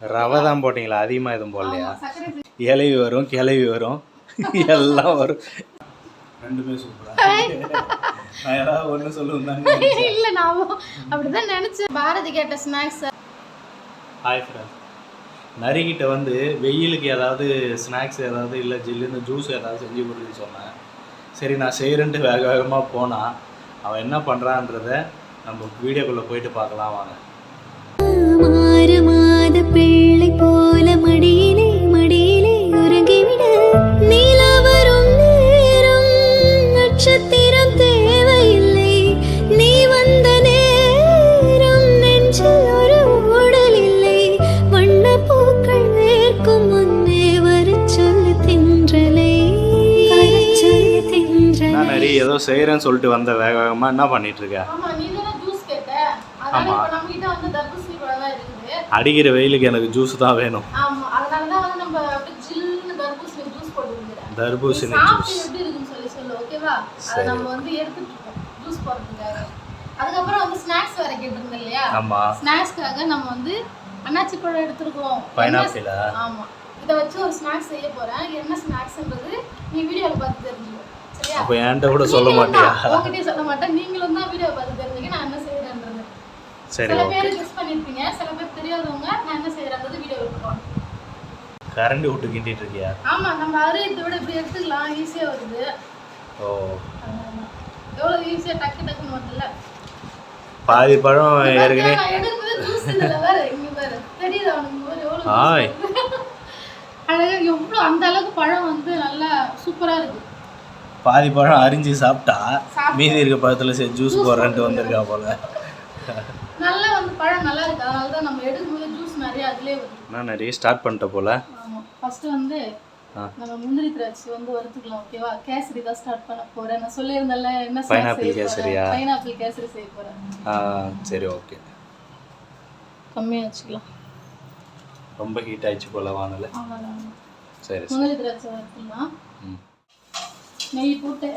ரவை தான் போட்டிங்களா? அதிகமாக எதுவும் போடலையா? இலவி வரும், கிளவி வரும், எல்லாம் வரும். ரெண்டுமே சூப்பராக. நான் ஏதாவது ஒன்று சொல்லுவேன். இல்லை, நான் அப்படிதான் நினச்சேன். பாரதி கேட்ட ஸ்நாக்ஸ். Hi friends. நரிக்கிட்ட வந்து வெயிலுக்கு ஏதாவது ஸ்நாக்ஸ் ஏதாவது இல்லை ஜில்லுன்னு ஜூஸ் ஏதாவது செஞ்சு கொடுக்குன்னு சொன்னேன். சரி நான் செய்கிறேன்ட்டு வேக வேகமாக போனால் அவன் என்ன பண்ணுறான்றத நம்ம வீடியோக்குள்ளே போயிட்டு பார்க்கலாம் வாங்க. பிள்ளை போல மடியிலே மடியிலே உறங்கிவிட நீலா வரும் நேரம் நட்சத்திரம் தேவையில்லை நீ வந்த நேரம் நெஞ்சில் ஒரு ஊடல் இல்லை வண்ண பூக்கள் வேர்க்கும் முன்னே வரச் சொல்லு தென்றலை நான் நிறைய ஏதோ செய்கிறேன்னு சொல்லிட்டு வந்த வேக வேகமாக என்ன பண்ணிட்டு இருக்க? அடிக்கிற வெயிலுக்கு எனக்கு ஜூஸ் தான் வேணும். தர்பூசணி ஜூஸ். அதுக்கப்புறம் வந்து ஸ்நாக்ஸ் வேற கேட்டிருந்தோம் இல்லையா? ஆமா, ஸ்நாக்ஸ்க்காக நம்ம வந்து அன்னாச்சி பழம் எடுத்துருக்கோம். பைனாப்பிள். ஆமா, இதை வச்சு ஒரு ஸ்நாக்ஸ் செய்ய போறேன். என்ன ஸ்நாக்ஸ்ன்றது நீ வீடியோல பார்த்து தெரிஞ்சுக்கோ. சரியா? அப்ப என்கிட்ட கூட சொல்ல மாட்டியா? உங்ககிட்ட சொல்ல மாட்டேன், நீங்களும் தான் வீடியோ பார்த்து தெரிஞ்சுக்க நான் என்ன செய்யறேன்றது. சரி, சில பேர் கெஸ் பண்ணிருப்பீங்க, சில பேர் தெரியாதவங்க நான் என்ன செய்யறேன்றது வீடியோல பார்ப்போம். கரண்டி விட்டு கிண்டிட்டு இருக்கியா? ஆமா, நம்ம அரையத்தை விட இப்படி எடுத்துக்கலாம், ஈஸியா வருது. ஓ, எவ்வளவு ஈஸியா டக்கு டக்குன்னு வருதுல்ல. பாதி பழம் ஏற்கனவே எடுக்கும்போது ஜூஸ் இல்ல வேற. இங்க பாரு, தெரியுதா உனக்கு எவ்வளவு அழகா எவ்வளவு அந்த அளவுக்கு பழம் வந்து நல்லா சூப்பரா இருக்கு. பாதி பழம் அரிஞ்சு சாப்பிட்டா மீதி இருக்க பழத்துல சரி ஜூஸ் போடுறேன்ட்டு வந்திருக்கா போல. நல்லா வந்து பழம் நல்லா இருக்கு, அதனால தான் நம்ம எடுக்கும்போது ஜூஸ் நிறைய அதுலயே வருது. நான் நிறைய ஸ்டார்ட் பண்ணிட்ட போல. ஆமா, ஃபர்ஸ்ட் வந்து நம்ம முந்திரி திராட்சை வந்து வறுத்துக்கலாம். ஓகேவா? கேசரி தான் ஸ்டார்ட் பண்ண போறேன். நான் சொல்லியிருந்தேன்ல என்ன பைனாப்பிள் கேசரியா? பைனாப்பிள் கேசரி செய்ய போறேன். சரி, ஓகே. கம்மியா வச்சுக்கலாம், ரொம்ப ஹீட் ஆயிடுச்சு போல வானல. சரி, முந்திரி திராட்சை வறுத்துக்கலாம். நெய் போட்டு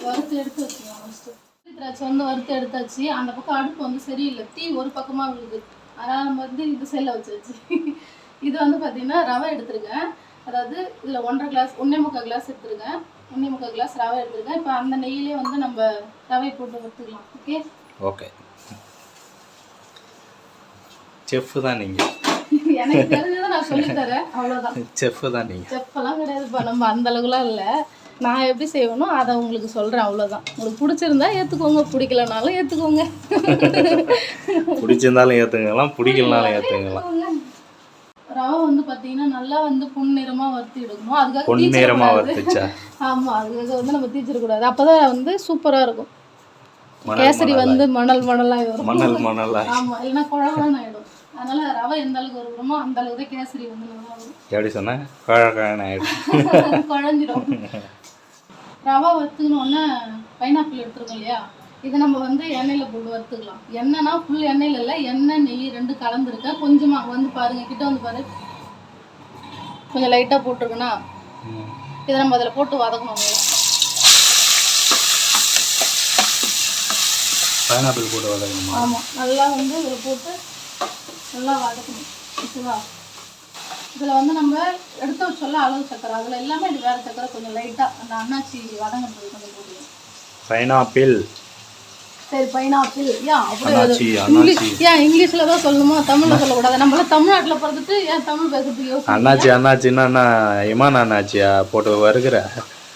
வறுத்து எடுத்து வச்சுக்கலாம். ஃபர்ஸ்ட் திராட்சை வந்து வறுத்து எடுத்தாச்சு. அந்த பக்கம் அடுப்பு வந்து சரியில்லை, தீ ஒரு பக்கமாக விழுது. அதனால் நம்ம வந்து இந்த சைடில் வச்சாச்சு. இது வந்து பார்த்தீங்கன்னா ரவை எடுத்துருக்கேன். அதாவது இதில் 1.5 கிளாஸ் 1.25 கிளாஸ் எடுத்துருக்கேன். 1.25 கிளாஸ் ரவை எடுத்துருக்கேன். இப்போ அந்த நெய்யிலே வந்து நம்ம ரவை போட்டு வறுத்துக்கலாம். Okay okay. செஃப் தான் நீங்கள். எனக்கு தெரிஞ்சதை நான் சொல்லித்தரேன், அவ்வளோதான். செஃப் தான் நீங்கள். செஃப்பெல்லாம் கிடையாதுப்பா, நம்ம அந்த அளவுக்குலாம் இல்லை. நான் எப்படி செய்வேனோ அதை உங்களுக்கு சொல்கிறேன், அவ்வளோதான். உங்களுக்கு பிடிச்சிருந்தா ஏற்றுக்கோங்க, பிடிக்கலனாலும் ஏற்றுக்கோங்க. பிடிச்சிருந்தாலும் ஏற்றுங்கலாம், பிடிக்கலனாலும் ஏற்றுங்கலாம். ரவை வந்து பார்த்தீங்கன்னா நல்லா வந்து பொன்னிறமாக வறுத்து எடுக்கணும். அதுக்காக பொன்னிறமாக வறுத்துச்சா? ஆமாம், அதுக்காக வந்து நம்ம தீச்சிடக்கூடாது. அப்போ தான் வந்து சூப்பராக இருக்கும். கேசரி வந்து மணல் மணலாக வரும். மணல் மணலாக. ஆமாம், இல்லைன்னா குழகுழன்னு ஆகிடும். அதனால் ரவை எந்த அளவுக்கு வருமோ அந்த அளவுக்கு தான் கேசரி வந்து நல்லா வரும். எப்படி சொன்னேன்? குழகுழன்னு ஆகிடும், குழஞ்சிடும். ரவை வறுத்துக்கணுன்னே பைனாப்பிள் எடுத்துருக்கோம் இல்லையா? இதை நம்ம வந்து எண்ணெயில் போட்டு வறுத்துக்கலாம். எண்ணெய்னா ஃபுல் எண்ணெயில் இல்லை, எண்ணெய் நெய் ரெண்டு கலந்துருக்கேன். கொஞ்சமாக வந்து பாருங்கள், கிட்ட வந்து பாரு, கொஞ்சம் லைட்டாக போட்டிருக்குன்னா இதை நம்ம அதில் போட்டு வதக்கணும். பைனாப்பிள் போட்டு வதக்கணுமா? ஆமாம், நல்லா வந்து இதில் போட்டு நல்லா வதக்கணும். ஓகேவா? இதில் வந்து நம்ம எடுத்து வச்சோல்ல அளவு சக்கரை, அதில் எல்லாமே இது வேறு சக்கரை கொஞ்சம் லைட்டாக அந்த அன்னாச்சி வதங்கிறது கொஞ்சம் போடுவோம். பைனாப்பிள். சரி, பைனாப்பிள். ஏன் அப்படி ஏன் இங்கிலீஷில் தான் சொல்லணுமா, தமிழில் சொல்லக்கூடாது? நம்மளாம் தமிழ்நாட்டில் பிறந்துட்டு ஏன் தமிழ் பேசுறதுக்கு யோசிச்சு? அண்ணாச்சி அண்ணாச்சின்னா இமான் அண்ணாச்சியா போட்டு வருகிற?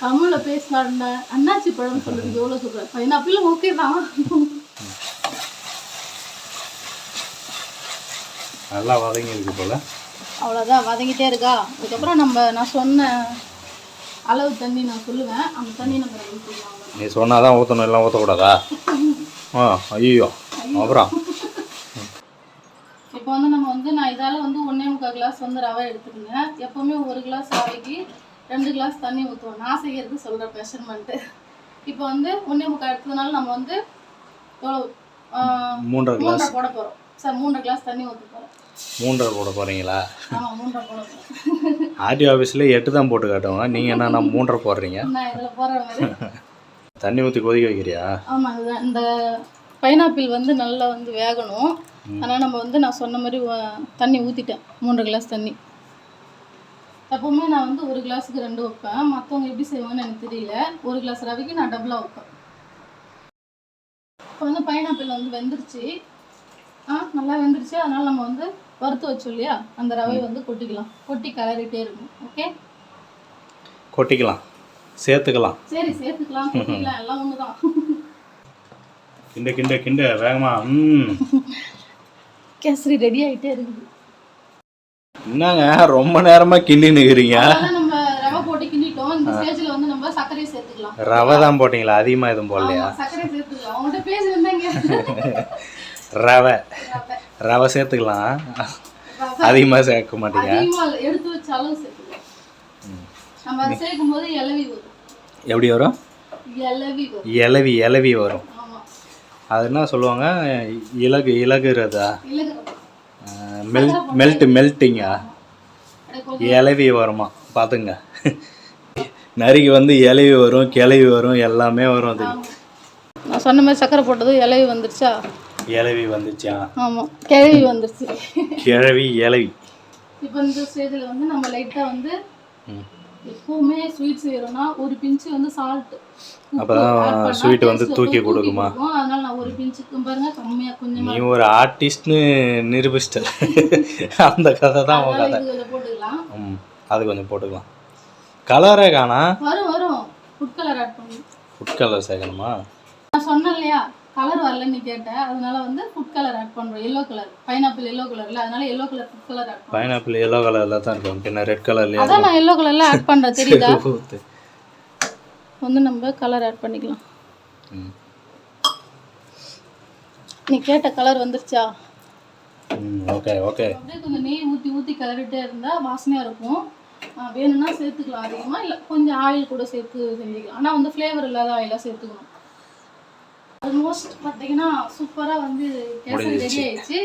தமிழில் பேசினாருன்னா அண்ணாச்சி பழம்னு சொல்றதுக்கு எவ்வளோ சொல்கிறேன். பைனாப்பிள் ஓகே தான். நல்லா வதங்கி இருக்கு போல. அவ்வளோதான், வதங்கிட்டே இருக்கா. அதுக்கப்புறம் நான் சொன்ன அளவு தண்ணி நான் சொல்லுவேன், அந்த தண்ணி நம்ம ஊற்றிக்கலாம். நீ சொன்னாதான் ஊற்றணும், எல்லாம் ஊற்றக்கூடாதா? ஐயோ, அப்புறம் இப்போ வந்து நம்ம வந்து நான் இதால் வந்து 1.25 கிளாஸ் வந்து ரவை எடுத்துக்கோங்க. எப்போவுமே 1 கிளாஸ் ரவைக்கு 2 கிளாஸ் தண்ணி ஊற்றுவோம். நான் செய்கிறது சொல்கிறேன் மெஷர்மெண்ட்டு. இப்போ வந்து 1.25 எடுத்ததுனால நம்ம வந்து 3.5 கிளாஸ் போட போகிறோம். சார் 3.5 கிளாஸ் தண்ணி ஊற்ற போகிறோம். 3.5 போட போகிறீங்களா? ஆமாம், 3.5 போட போகிறோம். ஆர்டிஓ ஆஃபீஸில் 8 தான் போட்டு காட்டுவாங்க, நீங்கள் என்ன 3.5 போடுறீங்க? நான் இதில் போடுற மாதிரி தண்ணி ஊற்றி கொதிக்க வைக்கிறியா? ஆமாம், இந்த பைனாப்பிள் வந்து நல்லா வந்து வேகணும். அதனால் நம்ம வந்து நான் சொன்ன மாதிரி தண்ணி ஊற்றிட்டேன் 3 கிளாஸ் தண்ணி. எப்போவுமே நான் வந்து 1 கிளாஸுக்கு 2 வைப்பேன். மற்றவங்க எப்படி செய்வாங்கன்னு எனக்கு தெரியல. 1 கிளாஸ் ரவைக்கு நான் டபுளாக வைப்பேன். இப்போ வந்து பைனாப்பிள் வந்து வெந்துருச்சு. நல்லா வெந்துருச்சு. அதனால் நம்ம வந்து வறுத்து வச்சோம் இல்லையா, அந்த ரவையை வந்து கொட்டிக்கலாம். கொட்டி கலரிட்டே இருக்கும். ஓகே, கொட்டிக்கலாம், சேர்த்துக்கலாம். சரி சேர்த்துக்கலாம், கொட்டிக்கலாம், எல்லாம் ஒன்று தான். கிண்ட கிண்ட கிண்ட வேகமா. கேசரி ரெடி ஆகிட்டே இருக்குது. என்னங்க ரொம்ப நேரமாக கிண்டி நிற்கிறீங்க? நம்ம ரவை போட்டு கிண்டிட்டோம். இந்த ஸ்டேஜில் வந்து நம்ம சர்க்கரையை சேர்த்துக்கலாம். ரவை தான் போட்டிங்களா? அதிகமாக எதுவும் போடலையா? சர்க்கரை சேர்த்துக்கலாம். அவங்கள்ட்ட பேசுகிறேங்க. ரவை சேர்த்துக்கலாம். அதிகமாக சேர்க்க மாட்டீங்க? அதிகமாக எடுத்து வச்ச அளவு சேர்த்துக்கலாம். நம்ம அதை சேர்க்கும் போது இலவி வரும். எப்படி வரும்? இலவி வரும். அது என்ன சொல்லுவாங்க? இலகுறதா? மெல்ட்டிங்கா? இலவி வருமா? பார்த்துங்க. நரிக்கு வந்து இலவி வரும், கிளவி வரும், எல்லாமே வரும். அதுக்கு நான் சொன்ன மாதிரி சக்கரை போட்டது இலவி வந்துருச்சா? இலவி வந்துச்சா? ஆமாம், கிழவி வந்துருச்சு. கிழவி இலவி. இப்போ இந்த ஸ்டேஜில் வந்து நம்ம லைட்டாக வந்து எப்பவுமே ஸ்வீட் செய்யறோம்னா ஒரு பிஞ்சு வந்து சால்ட், அப்பதான் ஸ்வீட் வந்து தூக்கி கொடுக்குமா? அதனால நான் ஒரு பிஞ்சுக்கு பாருங்க கம்மியா கொஞ்சமா. நீ ஒரு ஆர்டிஸ்ட்னு நிரூபிச்சிட்ட. அந்த கதை தான் உங்க கதை. போட்டுக்கலாம். அது கொஞ்சம் போட்டுக்கலாம். கலரே காணா? வரும் ஃபுட் கலர் ஆட் பண்ணு. ஃபுட் கலர் சேர்க்கணுமா? நான் சொன்னேன் இல்லையா, கலர் வரலன்னு கேட்டேன். அதனால வந்து ஃபுட் கலர் ஆட் பண்றோம். yellow கலர், பைனாப்பிள் yellow கலர்ல, அதனால yellow colour food colour add பண்றோம். பைனாப்பிள் yellow கலர்ல தான் இருக்கும். பின்ன ரெட் கலர்லயே. அதான் நான் yellow கலர்ல ஆட் பண்றேன், தெரியுதா? வந்து நம்ம கலர் ஆட் பண்ணிக்கலாம். நீ கேட்ட கலர் வந்துருச்சா? ஓகே. அப்படியே கொஞ்சம் நெய் ஊற்றி கலரிட்டே இருந்தா வாசனையா இருக்கும். வேணும்னா சேர்த்துக்கலாம் அதிகமாக, இல்லை கொஞ்சம் ஆயில் கூட சேர்த்து செஞ்சுக்கலாம். ஆனால் வந்து ஃப்ளேவர் இல்லாத ஆயிலாக சேர்த்துக்கணும். ஆல்மோஸ்ட் பார்த்தீங்கன்னா சூப்பராக வந்து கேசரி ரெடி ஆயிடுச்சு.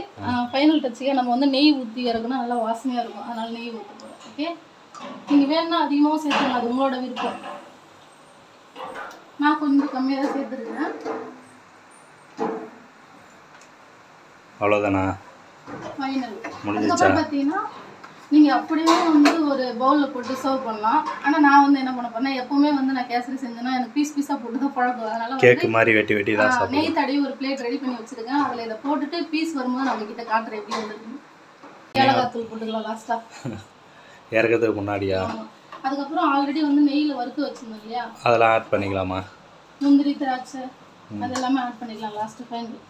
ஃபைனல் டச்சுக்காக நம்ம வந்து நெய் ஊற்றி இறக்குனா நல்லா வாசனையாக இருக்கும். அதனால் நெய் ஊற்ற போகிறோம். ஓகே, நீங்கள் வேணும்னா அதிகமாக சேர்த்துக்கலாம், அது உங்களோட விருப்பம். நான் கொஞ்சம் கம்மியாக தான் சேர்த்துருக்கேன். அவ்வளோதானா? ஃபைனல். அதுக்கப்புறம் பார்த்தீங்கன்னா நீங்கள் அப்படியே வந்து ஒரு பவுலில் போட்டு சர்வ் பண்ணலாம். ஆனால் நான் வந்து என்ன பண்ண போறேன்னா, எப்பவுமே வந்து நான் கேசரி செஞ்சேன்னா எனக்கு பீஸாக போட்டு தான் பழக்கம். அதனால கேக்கு மாதிரி வெட்டி தான் சாப்பிடுவேன். நெய் தடவி ஒரு பிளேட் ரெடி பண்ணி வச்சிருக்கேன். அதில் இதை போட்டுட்டு பீஸ் வரும்போது நான் உங்ககிட்ட காட்டுறேன் எப்படி வந்துருக்கு. ஏலக்காய் தூள் போட்டுக்கலாம் லாஸ்ட்டாக இறக்கிறதுக்கு முன்னாடியா? அதுக்கப்புறம் ஆல்ரெடி வந்து நெய்யில் வறுத்து வச்சிருந்தோம் இல்லையா, அதெல்லாம் ஆட் பண்ணிக்கலாமா? முந்திரி, திராட்சை அது எல்லாமே ஆட் பண்ணிக்கலாம் லாஸ்ட்டு ஃபைனல்.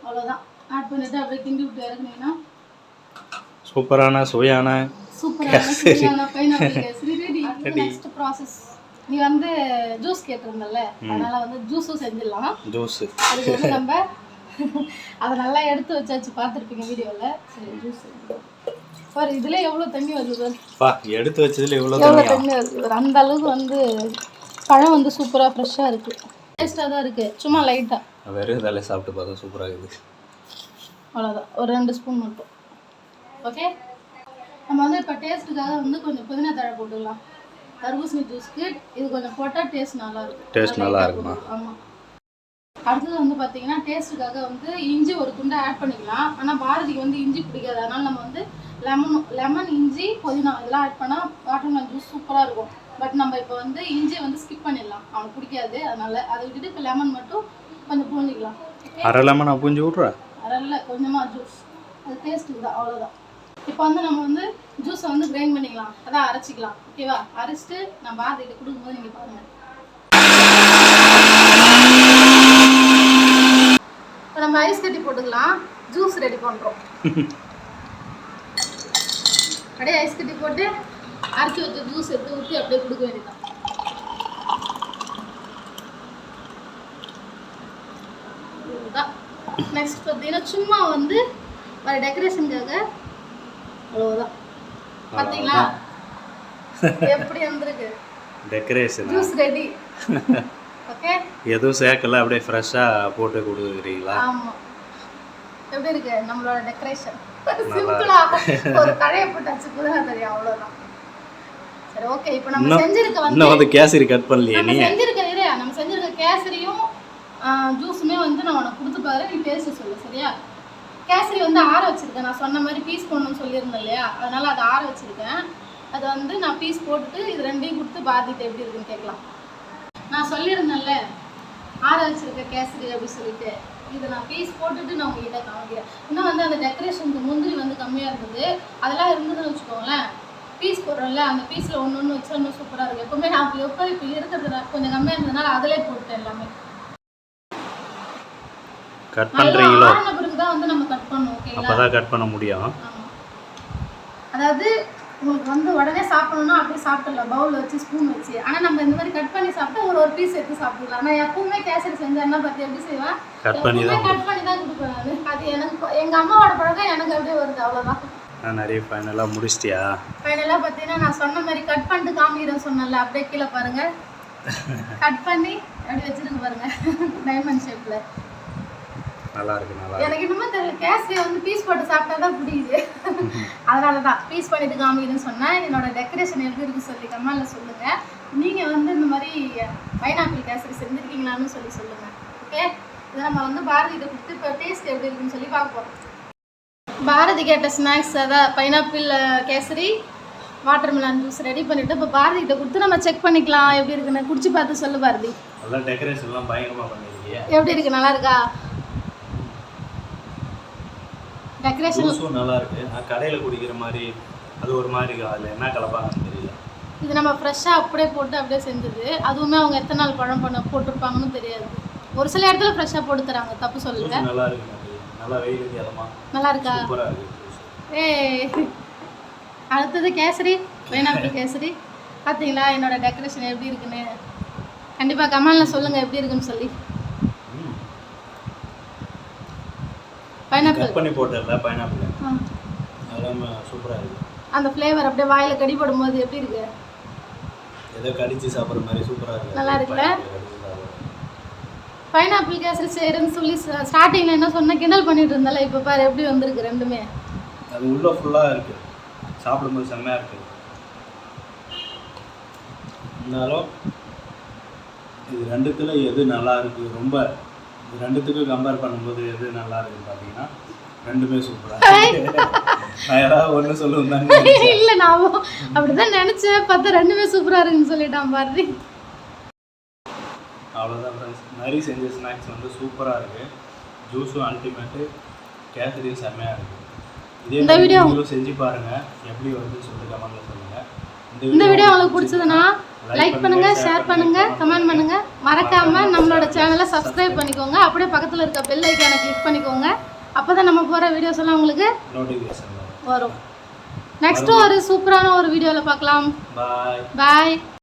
அவ்வளோதான். ஆட் பண்ணிவிட்டு அப்படியே கிண்டி விட்டு இறக்குனீங்கன்னா சூப்பரான சுவையான pineapple kesari ready. Next process, நீ வந்து ஜூஸ் கேட்டிருந்தல்ல, அதனால வந்து ஜூஸும் செஞ்சிடலாம். ஜூஸ் அதுக்கு வந்து நம்ம அதை நல்லா எடுத்து வச்சாச்சு, பார்த்துருப்பீங்க வீடியோவில். சரி, ஜூஸ் பாரு, இதுல எவ்வளோ தண்ணி வருது பாரு. எடுத்து வச்சதுல எவ்வளோ தண்ணி வருது. அந்த அளவுக்கு வந்து பழம் வந்து சூப்பராக ஃப்ரெஷ்ஷாக இருக்குது. டேஸ்ட்டாக தான் இருக்குது. சும்மா லைட்டாக வெறும் இதில் சாப்பிட்டு பார்த்தா சூப்பராக இருக்குது. அவ்வளோதான், ஒரு 2 ஸ்பூன் மட்டும். ஓகே, நம்ம வந்து இப்போ டேஸ்ட்டுக்காக வந்து கொஞ்சம் புதினா தழை போட்டுக்கலாம். தர்பூசணி ஜூஸ்க்கு இது கொஞ்சம் போட்டால் டேஸ்ட் நல்லாயிருக்கும். டேஸ்ட் நல்லா இருக்குமா? ஆமாம். அடுத்தது வந்து பார்த்தீங்கன்னா டேஸ்ட்டுக்காக வந்து இஞ்சி ஒரு துண்டை ஆட் பண்ணிக்கலாம். ஆனால் பாரதிக்கு வந்து இஞ்சி பிடிக்காது. அதனால் நம்ம வந்து லெமன், இஞ்சி, புதினா இதெல்லாம் ஆட் பண்ணால் வாட்டர்மெலன் ஜூஸ் சூப்பராக இருக்கும். பட் நம்ம இப்போ வந்து இஞ்சியை வந்து ஸ்கிப் பண்ணிடலாம், அவனுக்கு பிடிக்காது. அதனால் அதை விட்டுட்டு இப்போ லெமன் மட்டும் கொஞ்சம் பூஞ்சிக்கலாம். அரை லெமன் பூஞ்சி விட்றேன். அரை இல்லை, கொஞ்சமாக ஜூஸ், அது டேஸ்ட்டுக்கு தான், அவ்வளோதான். இப்போ வந்து நம்ம வந்து ஜூஸை வந்து கிரைண்ட் பண்ணிக்கலாம், அதான் அரைச்சிக்கலாம். ஓகேவா? அரைச்சிட்டு நான் பாரதிகிட்ட கொடுக்கும்போது நீங்கள் பாருங்கள். இப்போ நம்ம ஐஸ் கட்டி போட்டுக்கலாம். ஜூஸ் ரெடி பண்ணுறோம். அப்படியே ஐஸ் கட்டி போட்டு அரைச்சி வச்ச ஜூஸ் எடுத்து ஊற்றி அப்படியே கொடுக்க வேண்டியதான். இதுதான். நெக்ஸ்ட் பார்த்தீங்கன்னா சும்மா வந்து ஒரு டெக்கரேஷனுக்காக அவ்வளோதான். பார்த்தீங்களா எப்படி வந்திருக்கு டெக்கரேஷன்? Juice ready. ஓகே, எதுவும் சேர்க்கல, அப்படியே ஃப்ரெஷ்ஷாக போட்டு கொடுக்குறீங்களா? ஆமாம். எப்படி இருக்கு நம்மளோட டெக்கரேஷன்? சிம்பிளா ஒரு தழையை போட்டாச்சு, புதினா தழை, அவ்வளோதான். சரி, ஓகே. இப்போ நம்ம செஞ்சிருக்க வந்து கேசரி கட் பண்ணலையே நீ? நம்ம செஞ்சிருக்க கேசரியும் ஜூஸுமே வந்து நான் உனக்கு கொடுத்து பாரு, நீ டேஸ்ட் சொல்லு, சரியா? கேசரி வந்து ஆற வச்சுருக்கேன். நான் சொன்ன மாதிரி பீஸ் போடணும்னு சொல்லியிருந்தேன் இல்லையா, அதனால் அதை ஆற வச்சுருக்கேன். அது வந்து நான் பீஸ் போட்டுட்டு இது ரெண்டையும் கொடுத்து பாரதிட்ட எப்படி இருக்குன்னு கேட்கலாம். நான் சொல்லியிருந்தேன்ல ஆற வச்சுருக்கேன் கேசரி அப்படின்னு சொல்லிட்டு, இதை நான் பீஸ் போட்டுட்டு நான் உங்ககிட்ட காமிக்கிறேன். இன்னும் வந்து அந்த டெக்கரேஷனுக்கு முந்திரி வந்து கம்மியாக இருந்தது, அதெல்லாம் இருந்ததுன்னு வச்சுக்கோங்களேன். பீஸ் போடுறோம்ல, அந்த பீஸில் ஒன்று ஒன்று வச்சா இன்னும் சூப்பராக இருக்கும். எப்போவுமே நான் இப்போ இருக்கிறது கொஞ்சம் கம்மியாக இருந்ததுனால அதிலே போட்டேன் எல்லாமே. கட் பண்ணுறீங்களோ? ஆன பிறகு தான் வந்து நம்ம கட் பண்ணணும். ஓகேங்களா? அப்போ தான் கட் பண்ண முடியும். ஆமாம். அதாவது உங்களுக்கு வந்து உடனே சாப்பிடணும்னா அப்படியே சாப்பிடலாம், பவுல் வச்சு ஸ்பூன் வச்சு. ஆனால் நம்ம இந்த மாதிரி கட் பண்ணி சாப்பிட்டா ஒரு பீஸ் எடுத்து சாப்பிடலாம். நான் எப்பவுமே கேசரி செஞ்சேன்னா பார்த்து எப்படி செய்வேன், கட் பண்ணி தான் கொடுப்பேன் நான். அது எனக்கு எங்கள் அம்மாவோட பழக்கம் எனக்கு அப்படியே வருது, அவ்வளோதான். நான் நிறைய ஃபைனலாக முடிச்சிட்டியா? ஃபைனலாக பார்த்தீங்கன்னா நான் சொன்ன மாதிரி கட் பண்ணிட்டு காமிக்கிறேன் சொன்னேன்ல, அப்படியே கீழே பாருங்கள் கட் பண்ணி அப்படி வச்சுருக்கு பாருங்கள் டைமண்ட் ஷேப்பில். நல்லா இருக்கு. எனக்கு இன்னுமே தெரியல, கேசரி வந்து பீஸ் போட்டு சாப்பிட்டா தான் பிடிக்குது. அதனால தான் பீஸ் பண்ணிட்டு காமிக்கிறேன்னு சொன்னேன். என்னோட டெக்கரேஷன் எப்படி இருக்குன்னு சொல்லி கமெண்ட்ல சொல்லுங்கள். நீங்கள் வந்து இந்த மாதிரி பைனாப்பிள் கேசரி செஞ்சுருக்கீங்களான்னு சொல்லி சொல்லுங்கள். ஓகே, இதை நம்ம வந்து பாரதிகிட்ட கொடுத்து இப்போ டேஸ்ட் எப்படி இருக்குன்னு சொல்லி பார்க்க போகிறோம். பாரதி கேட்ட ஸ்நாக்ஸ் அதான் pineapple kesari watermelon juice ready பண்ணிவிட்டு இப்போ பாரதிகிட்ட கொடுத்து நம்ம செக் பண்ணிக்கலாம் எப்படி இருக்குன்னு. குடிச்சு பார்த்து சொல்லு பாரதி. எல்லாம் டெக்கரேஷன்லாம் பயங்கரமாக பண்ணிருக்கீங்க. எப்படி இருக்கு, நல்லா இருக்கா? டெக்கரேஷன் நல்லா இருக்கு. நான் கடையில் குடிக்கிற மாதிரி அது ஒரு மாதிரி அதில் என்ன கலப்பாங்கன்னு தெரியல. இது நம்ம ஃப்ரெஷ்ஷாக அப்படியே போட்டு அப்படியே செஞ்சது. அதுவுமே அவங்க எத்தனை நாள் பழம் பண்ண போட்டிருப்பாங்கன்னு தெரியாது. ஒரு சில இடத்துல ஃப்ரெஷ்ஷாக போட்டு தராங்க, தப்பு சொல்லுங்க. நல்லா இருக்கு, நல்லா வெயிலுக்கு அதமா நல்லா இருக்கா? சூப்பராக இருக்கு. அடுத்தது கேசரி, பைனாப்பிள் கேசரி. பார்த்தீங்களா என்னோட டெக்கரேஷன் எப்படி இருக்குன்னு? கண்டிப்பாக கமெண்ட்ல சொல்லுங்கள் எப்படி இருக்குன்னு சொல்லி. பைனாப்பிள் கட் பண்ணி போட்டல பைனாப்பிள் அதெல்லாம் சூப்பராக இருக்கு. அந்த ஃப்ளேவர் அப்படியே வாயில் கடிபடும் போது எப்படி இருக்கு? ஏதோ கடிச்சு சாப்பிட்ற மாதிரி சூப்பராக இருக்கு. நல்லா இருக்குல்ல? பைனாப்பிள் கேசரி செய்கிறேன்னு சொல்லி ஸ்டார்டிங்கில் என்ன சொன்னால் கிண்டல் பண்ணிட்டு இருந்தால, இப்போ பாரு எப்படி வந்திருக்கு ரெண்டுமே. அது உள்ள ஃபுல்லாக இருக்குது, சாப்பிடும்போது செம்மையாக இருக்குது. இருந்தாலும் இது ரெண்டுத்தில் எது நல்லா இருக்குது, ரொம்ப இது ரெண்டுத்துக்கும் கம்பேர் பண்ணும்போது எது நல்லா இருக்குன்னு பார்த்தீங்கன்னா ரெண்டுமே சூப்பராக இருக்கு. நான் ஏதாவது ஒன்று சொல்லுவேன் இல்லை, நான் அப்படிதான் நினச்சேன், பார்த்தா ரெண்டுமே சூப்பராக இருக்குன்னு சொல்லிட்டான் பாரதி. அவ்வளோதான் ஃப்ரெண்ட்ஸ். நிறைய செஞ்ச ஸ்நாக்ஸ் வந்து சூப்பராக இருக்குது. ஜூஸும் அல்டிமேட்டு, கேசரியும் செம்மையாக இருக்குது. இதே வீடியோ செஞ்சு பாருங்கள், எப்படி வருதுன்னு சொல்லிட்டு கமெண்ட்டில் சொல்லுங்கள். இந்த வீடியோ உங்களுக்கு பிடிச்சதுன்னா லைக் பண்ணுங்க, ஷேர் பண்ணுங்க, கமெண்ட் பண்ணுங்க. மறக்காம நம்மளோட சேனலை சப்ஸ்கிரைப் பண்ணிக்கோங்க. அப்படியே பக்கத்தில் இருக்க பெல் ஐக்கானை கிளிக் பண்ணிக்கோங்க. அப்பதான் நம்ம போகிற வீடியோஸ் எல்லாம் உங்களுக்கு நோட்டிஃபிகேஷன் வரும். நெக்ஸ்ட் ஒரு சூப்பரான ஒரு வீடியோவில் பார்க்கலாம். பாய் பாய்.